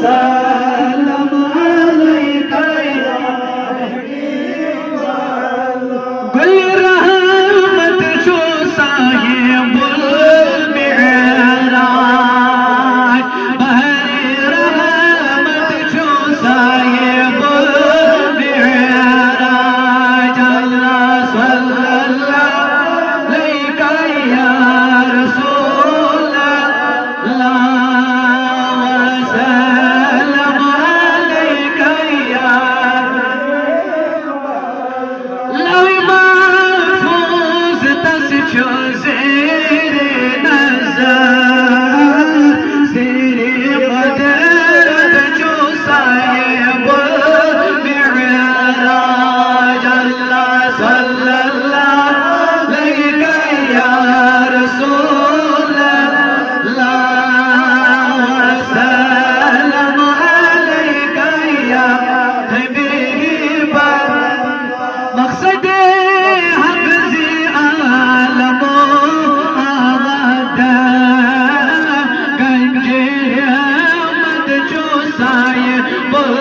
सलाम अलैका या हबीब अल्लाह। गुल रहमत जो साहिबुल मिराज, बहर रहमत जो साहिबुल मिराज। अल्लाह सल्लल्लाहु अलैका या रसूल अल्लाह, वसल्लम अलैका या लौह महफूज दस छो ज़ेरे नज़र, ज़ेरे मदद जो साहिबुल मिराज। अल्लाह सल्लल्लाहु अलैका या रसूल अल्लाह, वसल्लम अलैका या हबीब अल्लाह। मक़सद हक़-ज़ी आलम आमद, गंजे रहमत जो साहिबुल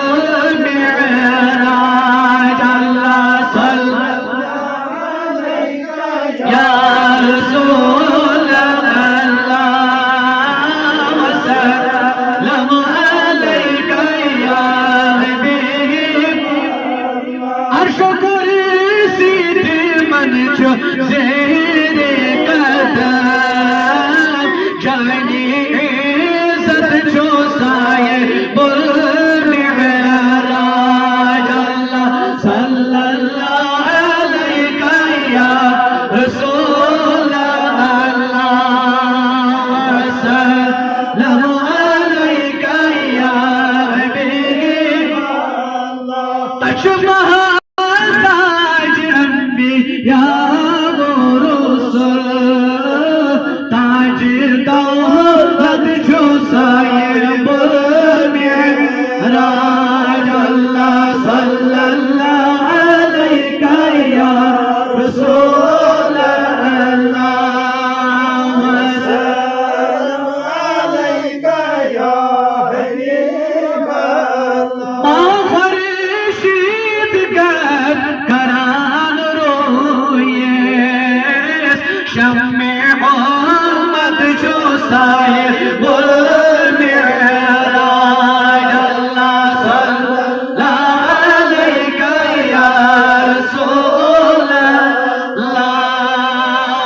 मिराज। अल्लाह सल्लल्लाहु अलैका या रसूल अल्लाह, वसल्लम अलैका या हबीब। अर्श कुर्सी मन जो ज़ेरे कदम, जानी इज़्ज़त जो साहिबुल मिराज। अल्लाह सल्लल्लाहु अलैका या रसूल अल्लाह, वसल्लम अलैका या हबीब अल्लाह। ताजमहल ताज अंबिया व रुसूल, ताज दौलत जो साहिबुल मिराज। अल्लाह सल्लल्लाहु अलैका या रसूल अल्लाह, वसल्लम अलैका या हबीब अल्लाह। खुर्शीद गर करान रोये, शम्मे मोहम्मद जो साहिबुल मिराज। अल्लाह सल्लल्लाहु अलैका या रसूल अल्लाह,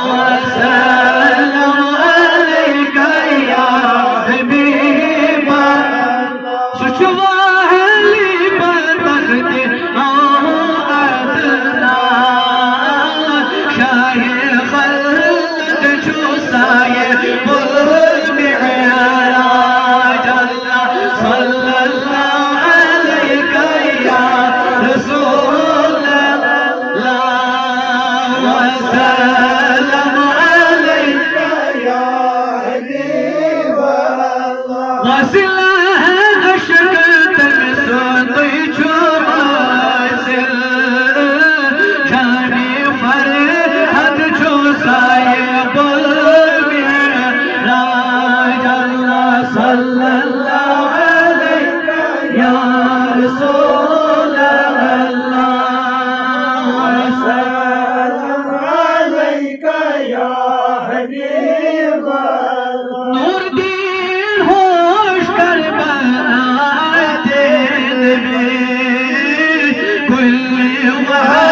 वसल्लम अलैका या हबीब अल्लाह। सुचवाहली बतख्ते अदना, शाहे खल्द जो साहिबुल मिराज। अल्लाह सल्लल्लाहु अलैका या रसूल अल्लाह, वसल्लम अलैका या हबीब अल्लाह। वासिला है अशक तक सोते जो वासिल, जाने फरहद जो साहिबुल मिराज। अल्लाह सल्लल्लाहु अलैका या रसूल अल्लाह, वसल्लम अलैका या हबीब अल्लाह। नूरदीन होश कर बनाए दिल में, कुल वहाँ